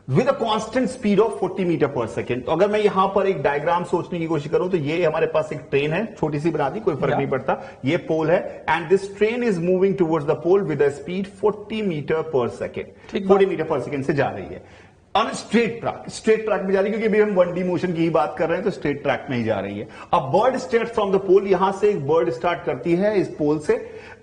with a constant speed of 40 metre per second. तो अगर मैं यहां पर एक डायग्राम सोचने की कोशिश करूं, तो ये हमारे पास एक ट्रेन है, छोटी सी बना दी, कोई फर्क नहीं पड़ता, ये पोल है, and this train is moving towards the pole with a speed 40 metre per second. 40 metre per second से जा रही है ऑन स्ट्रेट ट्रैक में जा रही है, क्योंकि अभी हम 1D मोशन की ही बात कर रहे हैं, तो स्ट्रेट ट्रैक में ही जा रही है। अब बर्ड स्टार्ट फ्रॉम द पोल, यहां से एक बर्ड स्टार्ट करती है इस पोल से,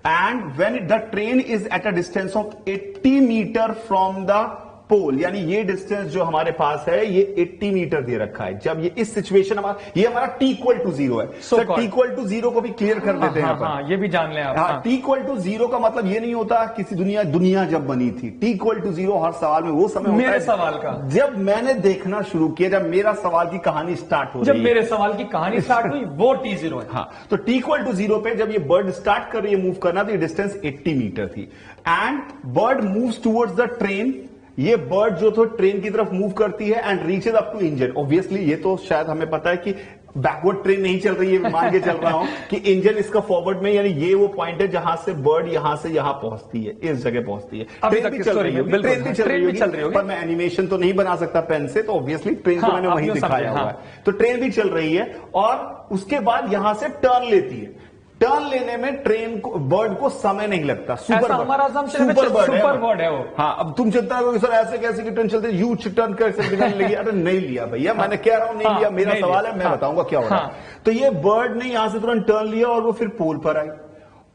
and when the train is at a distance of 80 metre from the pole, यानी ये डिस्टेंस जो हमारे पास है ये 80 मीटर दे रखा है। जब ये इस सिचुएशन ये हमारा t इक्वल टू 0 है, तो t इक्वल टू 0 को भी क्लियर कर देते हैं। ये भी जान लें आप। t इक्वल टू 0 का मतलब ये नहीं होता किसी दुनिया जब बनी थी। t इक्वल टू 0 हर सवाल में वो समय होता है, मेरे सवाल का जब मैंने देखना शुरू किया, जब मेरा सवाल की कहानी स्टार्ट हो रही है, जब मेरे सवाल की कहानी स्टार्ट हुई वो t0 है। हाँ, तो t इक्वल टू 0 पे जब ये बर्ड स्टार्ट कर रही है मूव करना, तो ये डिस्टेंस 80 मीटर थी, and bird moves towards the train. ये बर्ड जो तो ट्रेन की तरफ मूव करती है and reaches up to engine. Obviously ये तो शायद हमें पता है कि बैकवर्ड ट्रेन नहीं चल रही है, मान के चल रहा हूं कि इंजन इसका फॉरवर्ड में, यानी ये वो पॉइंट है जहां से बर्ड यहां से यहां पहुंचती है, इस जगह पहुंचती है। ट्रेन भी चल रही होगी, ट्रेन भी चल रही होगी, पर मैं एनिमेशन तो नहीं बना सकता पेन से, तो ऑब्वियसली ट्रेन को मैंने वहीं दिखाया हुआ है। तो ट्रेन भी चल रही है और उसके बाद यहां से टर्न लेती है। टर्न लेने में ट्रेन को, बर्ड को समय नहीं लगता। सुपर बर्ड है वो। हाँ, अब तुम चिंता करोगे सर ऐसे कैसे कि टर्न चलते, यू टर्न कैसे निकालने लगी? अरे नहीं लिया भैया, मैंने कह रहा हूं नहीं लिया, मेरा सवाल है, मैं बताऊंगा क्या हो रहा है। तो ये बर्ड ने यहां से तुरंत टर्न लिया और वो फिर पोल पर आई।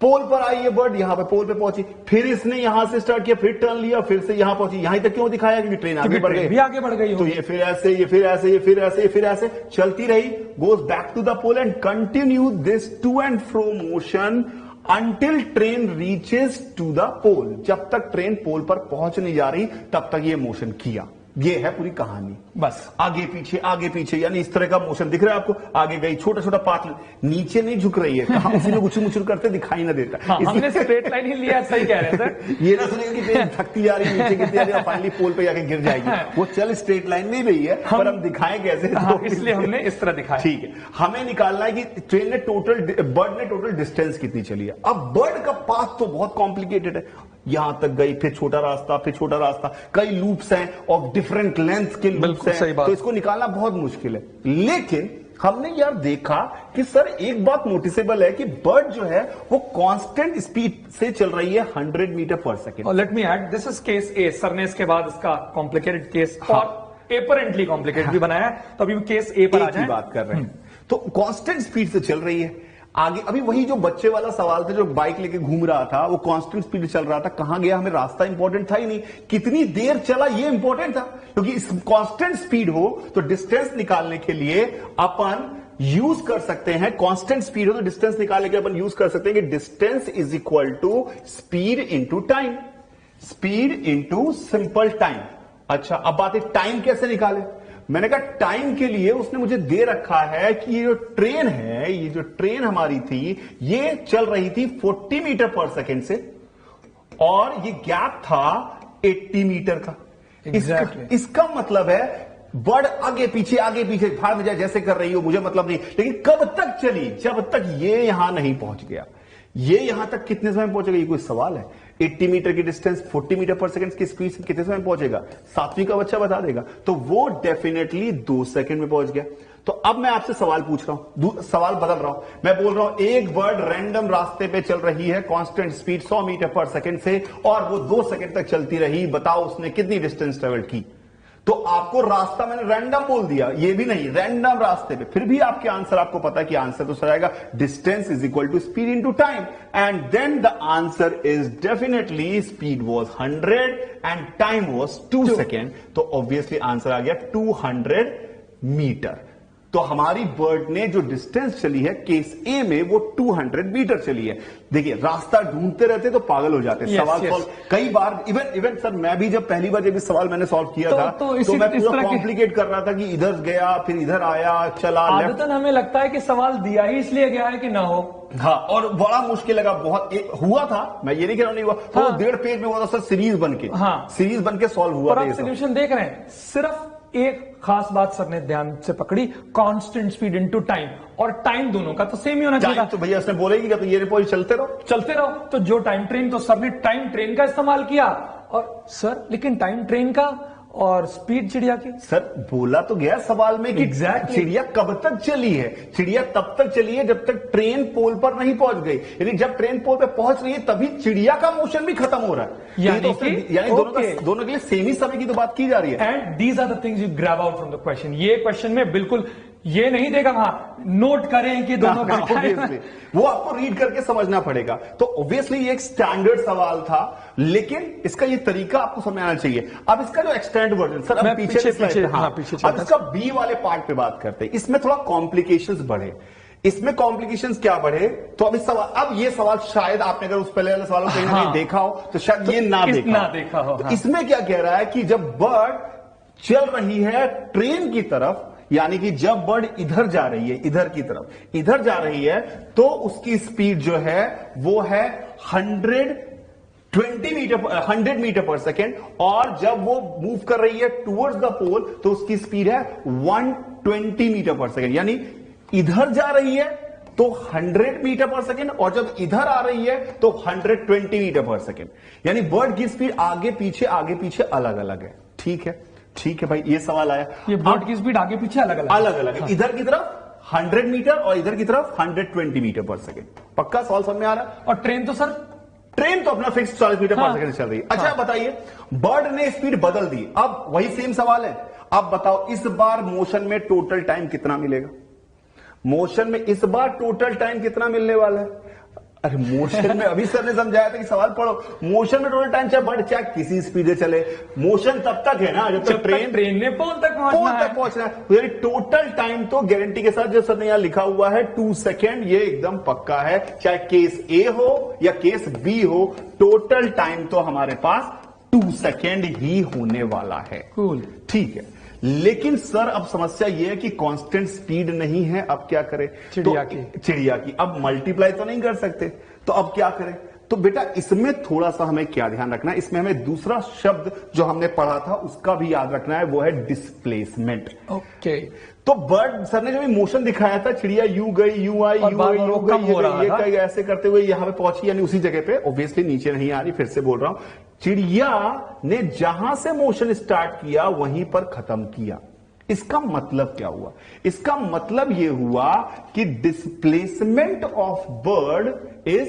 पोल पर आई ये बर्ड, यहां पे पोल पे पहुंची, फिर इसने यहां से स्टार्ट किया, फिर टर्न लिया, फिर से यहां पहुंची। यहां तक क्यों दिखाया? क्योंकि ट्रेन आगे बढ़ गई, आगे बढ़ गई। तो ये फिर ऐसे, ये फिर ऐसे, ये फिर ऐसे, ये फिर ऐसे चलती रही, goes back to the pole and continue this to and fro motion until train reaches to the pole. जब तक ट्रेन पोल पर पहुंच नहीं जा रही तब तक ये मोशन किया। ये है पूरी कहानी, बस आगे पीछे, यानी इस तरह का मोशन दिख रहा है आपको। आगे गई, छोटा छोटा पाथ, नीचे नहीं झुक रही है, कहां उसी में गुचुर मुचुर करते दिखाई ना देता। हमने स्ट्रेट लाइन ही लिया, सही कह रहे थे। ये ना सुनिए कि ट्रेन थकती जा रही है, नीचे गिरती जा रही है, फाइनली पोल पे जाके गिर जाएगी। वो चल स्ट्रेट लाइन में रही है, पर हम दिखाएं कैसे, इसलिए हमने इस तरह दिखाया। ठीक है, हमें निकालना है कि ट्रेन ने बर्ड ने टोटल डिस्टेंस कितनी चली है। अब बर्ड का पाथ तो बहुत कॉम्प्लिकेटेड है, यहां तक गई, फिर छोटा रास्ता, कई लूप्स हैं और डिफरेंट लेंथ के लूप्स हैं, तो इसको निकालना बहुत मुश्किल है। लेकिन हमने यार देखा कि सर एक बात नोटिसेबल है कि बर्ड जो है वो कांस्टेंट स्पीड से चल रही है 100 metre per second. Let me add, this is case A. Sir ने इसके बाद इसका कॉम्प्लिकेटेड केस और एपरेंटली कॉम्प्लिकेटेड भी बनाया है, तो अभी केस ए पर आ जाए, बात कर रहे हैं। तो कांस्टेंट स्पीड से चल रही है आगे। अभी वही जो बच्चे वाला सवाल था, जो बाइक लेके घूम रहा था, वो कांस्टेंट स्पीड चल रहा था, कहां गया? हमें रास्ता इंपॉर्टेंट था ही नहीं, कितनी देर चला ये इंपॉर्टेंट था। क्योंकि इस कांस्टेंट स्पीड हो तो डिस्टेंस निकालने के लिए अपन यूज कर सकते हैं, कांस्टेंट स्पीड हो तो डिस्टेंस निकालने के लिए अपन यूज कर सकते हैं कि distance is equal to speed into time, speed into simple time. अच्छा, अब बात है टाइम कैसे निकाले। मैंने कहा टाइम के लिए उसने मुझे दे रखा है कि ये जो ट्रेन है, ये जो ट्रेन हमारी थी, ये चल रही थी 40 मीटर पर सेकेंड से, और ये गैप था 80 मीटर का। इसका मतलब है बर्ड आगे पीछे भाग में जाए जैसे कर रही हो, मुझे मतलब नहीं, लेकिन कब तक चली? जब तक ये यहां नहीं पहुंच गया। ये यहां तक कितने समय पहुंचेगा, ये कोई सवाल है? 80 मीटर की डिस्टेंस 40 मीटर पर सेकंड की स्पीड से कितने समय पहुंचेगा? 7वीं का बच्चा बता देगा। तो वो डेफिनेटली 2 सेकंड में पहुंच गया। तो अब मैं आपसे सवाल पूछ रहा हूं, सवाल बदल रहा हूं, मैं बोल रहा हूं एक बर्ड रैंडम रास्ते पे चल रही है कांस्टेंट स्पीड 100 मीटर पर सेकंड से और वो 2 सेकंड तक चलती रही, बताओ उसने कितनी डिस्टेंस ट्रेवल की। तो आपको रास्ता मैंने रैंडम बोल दिया, ये भी नहीं, रैंडम रास्ते पे, फिर भी आपके आंसर, आपको पता है कि आंसर तो सर आएगा distance is equal to speed into time, and then the answer is definitely speed was 100 and time was 2 second. तो ऑब्वियसली आंसर आ गया 200 मीटर। तो हमारी बर्ड ने जो डिस्टेंस चली है केस ए में वो 200 मीटर चली है। देखिए रास्ता ढूंढते रहते तो पागल हो जाते। सवाल सॉल्व कई बार, इवन सर मैं भी जब पहली बार जब इस सवाल मैंने सॉल्व किया था तो मैं पूरा कॉम्प्लिकेट कर रहा था कि इधर गया फिर इधर आया चला। आदतन हमें लगता है कि सवाल दिया ही इसलिए गया है कि ना हो। हाँ, और बड़ा मुश्किल लगा, बहुत हुआ था, मैं ये नहीं कह रहा नहीं हुआ, हाँ, तो 1.5 पेज में हुआ था सर, सीरीज बन के, हाँ, सीरीज बन के सॉल्व हुआ था। सोल्यूशन देख रहे हैं, सिर्फ एक खास बात सर ने ध्यान से पकड़ी, कांस्टेंट स्पीड इनटू टाइम, और टाइम दोनों का तो सेम ही होना चाहिए। तो भैया उसने बोलेगी कि तो ये रिपोर्ट चलते रहो। तो जो टाइम ट्रेन, तो सर ने टाइम ट्रेन का इस्तेमाल किया, और सर लेकिन टाइम ट्रेन का और स्पीड चिड़िया की। सर बोला तो गया सवाल में कि exactly. चिड़िया कब तक चली है? चिड़िया तब तक चली है जब तक ट्रेन पोल पर नहीं पहुंच गई, यानी जब ट्रेन पोल पर पहुंच रही है तभी चिड़िया का मोशन भी खत्म हो रहा है। यानी दोनों के लिए सेम ही समय की तो बात की जा रही है। And these are the things you grab out from the question. ये क्वेश्चन में बिल्कुल ये नहीं देगा वहां नोट करें कि दोनों का वो आपको रीड करके समझना पड़ेगा। तो ऑब्वियसली ये एक स्टैंडर्ड सवाल था, लेकिन इसका ये तरीका आपको समझ आना चाहिए। अब इसका जो एक्सटेंड वर्जन, सर अब पीछे अब इसका बी वाले पार्ट पे बात करते हैं। इसमें थोड़ा कॉम्प्लिकेशंस बढ़े। इसमें कॉम्प्लिकेशंस क्या बढ़े, तो अब इस सवाल, अब ये सवाल शायद आपने अगर उस पहले वाले सवालों को कहीं ना कहीं देखा हो तो शायद ये ना देखा हो। तो इसमें क्या कह रहा है कि जब बर्ड चल रही है ट्रेन की तरफ, यानी कि जब बर्ड इधर जा रही है, इधर की तरफ इधर जा रही है, तो उसकी स्पीड जो है वो है 100 मीटर पर सेकेंड, और जब वो मूव कर रही है टुवर्ड्स द पोल तो उसकी स्पीड है 120 मीटर पर सेकेंड। यानी इधर जा रही है तो 100 मीटर पर सेकेंड, और जब इधर आ रही है तो 120 मीटर पर सेकेंड। यानी बर्ड की स्पीड आगे पीछे अलग अलग है। ठीक है भाई, ये सवाल आया। ये बर्ड की स्पीड आगे पीछे अलग अलग है। इधर की तरफ 100 मीटर और इधर की तरफ 120 मीटर पर सेकेंड। पक्का सवाल समझ में आ रहा है? और ट्रेन तो सर, ट्रेन तो अपना फिक्स 40 मीटर पर सेकेंड चल रही है। अच्छा बताइए, बर्ड ने स्पीड बदल दी, अब वही सेम सवाल है। अब बताओ इस बार मोशन में टोटल टाइम कितना मिलेगा? मोशन में इस बार टोटल टाइम कितना मिलने वाला है? अरे मोशन में अभी सर ने समझाया था कि सवाल पढ़ो, मोशन में टोटल टाइम चाहे बर्ड चाहे किसी स्पीड से चले, मोशन तब तक है ना जब तक ट्रेन ने पोल तक पहुंचना है। टोटल टाइम तो गारंटी के साथ जो सर ने यहां लिखा हुआ है 2 सेकेंड, ये एकदम पक्का है। चाहे केस ए हो या केस बी हो, टोटल टाइम तो हमारे पास 2 सेकेंड ही होने वाला है। ठीक है, लेकिन सर अब समस्या यह है कि कांस्टेंट स्पीड नहीं है, अब क्या करें? चिड़िया की अब मल्टीप्लाई तो नहीं कर सकते, तो अब क्या करें? तो बेटा इसमें थोड़ा सा हमें क्या ध्यान रखना है, इसमें हमें दूसरा शब्द जो हमने पढ़ा था उसका भी याद रखना है, वो है डिस्प्लेसमेंट। ओके, तो बर्ड सर ने जो मोशन दिखाया था, चिड़िया यूं गई यूं आई यूं गई यूं गई, ये कई ऐसे करते हुए यहां पे पहुंची, यानी उसी जगह पे, ऑब्वियसली नीचे नहीं आ रही। फिर से बोल रहा हूं, चिड़िया ने जहां से मोशन स्टार्ट किया वहीं पर खत्म किया। इसका मतलब क्या हुआ? इसका मतलब यह हुआ कि displacement of bird is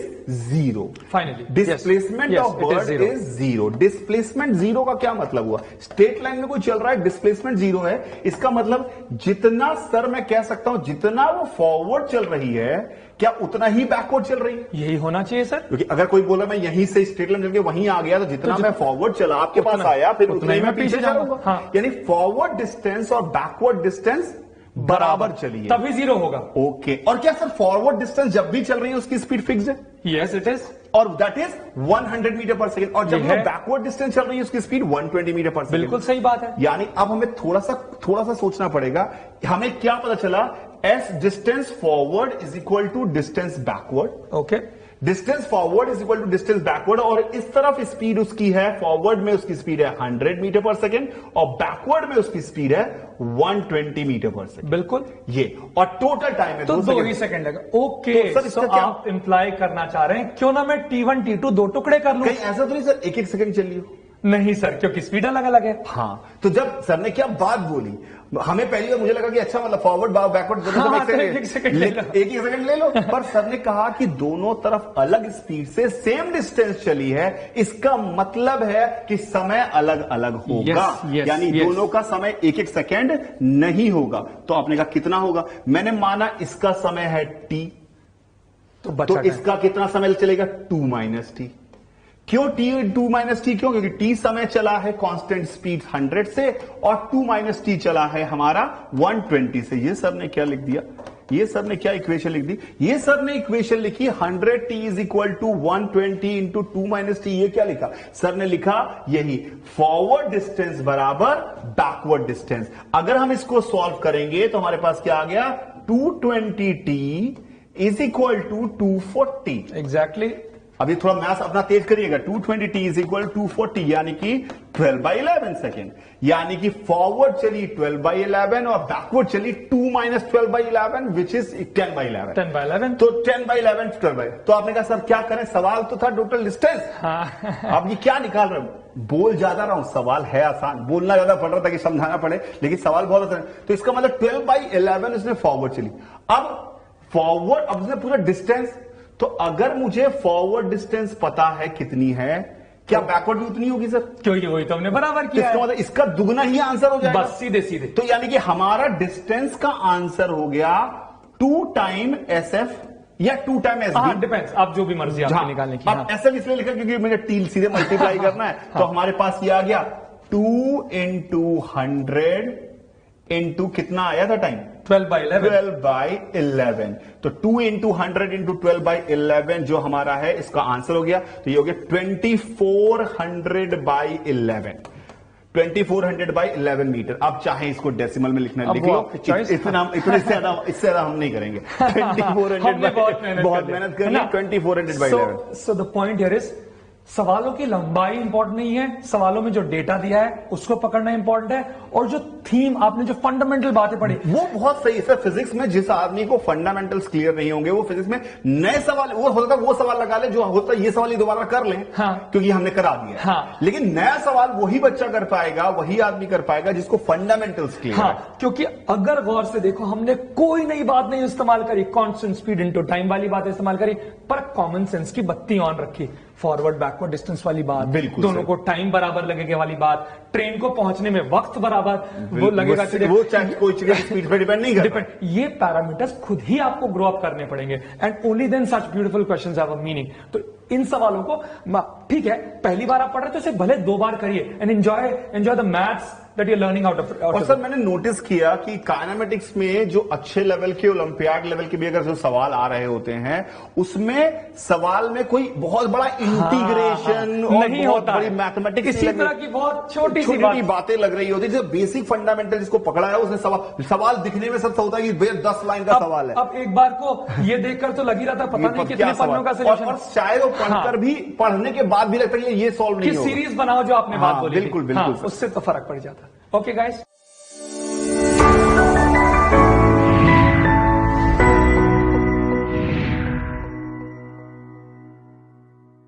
0। Finally displacement of bird is 0। Displacement 0 का क्या मतलब हुआ? स्ट्रेट लाइन में कोई चल रहा है, डिस्प्लेसमेंट 0 है, इसका मतलब जितना, सर मैं कह सकता हूं जितना वो फॉरवर्ड चल रही है, क्या उतना ही बैकवर्ड चल रही है? यही होना चाहिए सर, क्योंकि अगर कोई बोला मैं यहीं से स्ट्रेट लाइन चल के वहीं आ गया, तो जितना मैं फॉरवर्ड चला आपके पास आया, फिर उतना ही मैं पीछे जाऊंगा। यानी फॉरवर्ड डिस्टेंस और बैकवर्ड डिस्टेंस बराबर चलिए, तभी 0 होगा। ओके, और क्या सर फॉरवर्ड डिस्टेंस जब भी चल रही है उसकी स्पीड फिक्स है? यस इट इज, और that is 100 metre per second, और जब बैकवर्ड डिस्टेंस चल रही है उसकी स्पीड 120 मीटर पर सेकेंड। बिल्कुल सही बात है। यानी अब हमें थोड़ा सा सोचना पड़ेगा। हमें क्या पता चला? As distance forward is equal to distance backward. Okay, distance forward is equal to distance backward, और इस तरफ स्पीड उसकी है, फॉरवर्ड में उसकी स्पीड है 100 मीटर पर सेकेंड, और बैकवर्ड में उसकी स्पीड है 120 मीटर पर सेकेंड। बिल्कुल, ये, और टोटल टाइम है 2 ही सेकंड लगा। ओके, तो सर आप इंप्लाई करना चाह रहे हैं क्यों ना मैं T1 T2 2 टुकड़े कर लूं? कहीं ऐसा तो नहीं सर 1-1 सेकंड चलिए? नहीं सर, क्योंकि स्पीड अलग अलग है। हाँ, तो जब सर ने क्या बात बोली, हमें पहली बार मुझे लगा कि अच्छा मतलब फॉरवर्ड बैकवर्ड दोनों एक ही सेकंड ले लो, पर सर ने कहा कि दोनों तरफ अलग स्पीड से सेम डिस्टेंस चली है, इसका मतलब है कि समय अलग अलग होगा। यानी दोनों का समय एक एक सेकेंड नहीं होगा। तो आपने कहा कितना होगा, मैंने माना इसका समय है t, तो इसका कितना समय चलेगा 2 - t। क्यों t 2 - t? क्यों? क्योंकि t समय चला है कांस्टेंट स्पीड 100 से और 2 - t चला है हमारा 120 से। ये सर ने क्या लिख दिया, ये सर ने क्या इक्वेशन लिख दी, ये सर ने इक्वेशन लिखी 100t = 120 × 2 - t। ये क्या लिखा सर ने, लिखा यही फॉरवर्ड डिस्टेंस बराबर बैकवर्ड डिस्टेंस। अगर हम इसको सॉल्व करेंगे तो हमारे पास क्या आ गया, 220t = 240। एग्जैक्टली। अभी थोड़ा मैथ्स अपना तेज करिएगा। 220t = 240 यानी कि 12/11 सेकेंड। यानी कि फॉरवर्ड चली 12/11 और बैकवर्ड चली 2 - 12/11 विच इज 10/11। 10/11 तो 10/11 12/11। तो आपने कहा सर क्या करें, सवाल तो था टोटल डिस्टेंस। आप ये क्या निकाल रहे हो, बोल ज्यादा रहा हूं, सवाल है आसान, बोलना ज्यादा पड़ रहा था कि समझाना पड़े, लेकिन सवाल बहुत आसान है। तो इसका मतलब 12/11 इसने फॉरवर्ड चली। अब फॉरवर्ड, अब इसने पूरा डिस्टेंस, तो अगर मुझे फॉरवर्ड डिस्टेंस पता है कितनी है, क्या बैकवर्ड भी उतनी होगी सर? क्योंकि वही तो हमने बराबर किया इसका मतलब इसका दुगना ही आंसर हो जाएगा, बस सीधे सीधे। तो यानी कि हमारा डिस्टेंस का आंसर हो गया 2 टाइम SF या 2 टाइम SB, डिपेंड्स, आप जो भी मर्जी आपकी निकालने की। अब SF इसलिए लिखा क्योंकि मुझे टी सीधे मल्टीप्लाई करना है। तो हमारे पास ये आ गया 2 × 100 इंटू कितना आया था टाइम, 12/11। तो 2 × 100 × 12/11 जो हमारा है इसका आंसर हो गया। तो ये हो गया 2400/11। 2400/11 मीटर। आप चाहे इसको डेसिमल में लिखना लिख लो, इतना इससे ज्यादा हम नहीं करेंगे। 2400 बहुत मेहनत कर ली। 2400/11। So the point here is, सवालों की लंबाई इंपॉर्टेंट नहीं है, सवालों में जो डेटा दिया है उसको पकड़ना इंपॉर्टेंट है, और जो थीम आपने जो फंडामेंटल बातें पढ़ी वो बहुत सही है सर। फिजिक्स में जिस आदमी को फंडामेंटल्स क्लियर नहीं होंगे, वो फिजिक्स में नए सवाल, वो होता है वो सवाल लगा ले जो होता है, ये सवाल ही दोबारा कर लें, क्योंकि हमने करा दिया। लेकिन नया सवाल वही बच्चा कर पाएगा, वही आदमी कर पाएगा जिसको फंडामेंटल्स क्लियर है। क्योंकि अगर गौर से देखो, हमने कोई नई बात नहीं इस्तेमाल करी, कांस्टेंट स्पीड इनटू टाइम वाली बात इस्तेमाल करी, पर कॉमन सेंस की बत्ती ऑन रखी। फॉरवर्ड बैकवर्ड डिस्टेंस वाली बात, दोनों को टाइम बराबर लगेगा वाली बात, ट्रेन को पहुंचने में वक्त बराबर वो लगेगा, वो चाहे कोई चीज स्पीड पर डिपेंड नहीं करता। ये पैरामीटर्स खुद ही आपको ग्रो अप करने पड़ेंगे, and only then such beautiful questions have a meaning. तो इन सवालों को, ठीक है पहली बार आप पढ़ रहे तो इसे भले 2 बार करिए, and enjoy the maths that you are learning out of. और सर मैंने नोटिस किया कि काइनेमेटिक्स में जो अच्छे लेवल के, ओलंपियाड लेवल के भी अगर जो सवाल आ रहे होते हैं, उसमें सवाल में कोई बहुत बड़ा इंटीग्रेशन और नहीं बहुत होता बड़ी मैथमेटिक्स, इसी तरह की बहुत छोटी सी बातें लग रही होती है। जो बेसिक फंडामेंटल जिसको पकड़ा है उसने सवाल दिखने में सब होता है कि 10 लाइन का सवाल है। अब एक बार को ये देखकर तो लगी रहा था पता नहीं कितने पन्नों का सॉल्यूशन, और शायद वो पढ़कर भी, पढ़ने के बाद भी लगता है कि ये सॉल्व नहीं होगा। सीरीज बनाओ जो आपने बात बोली, बिल्कुल बिल्कुल, उससे तो फर्क पड़ जाता। Okay guys.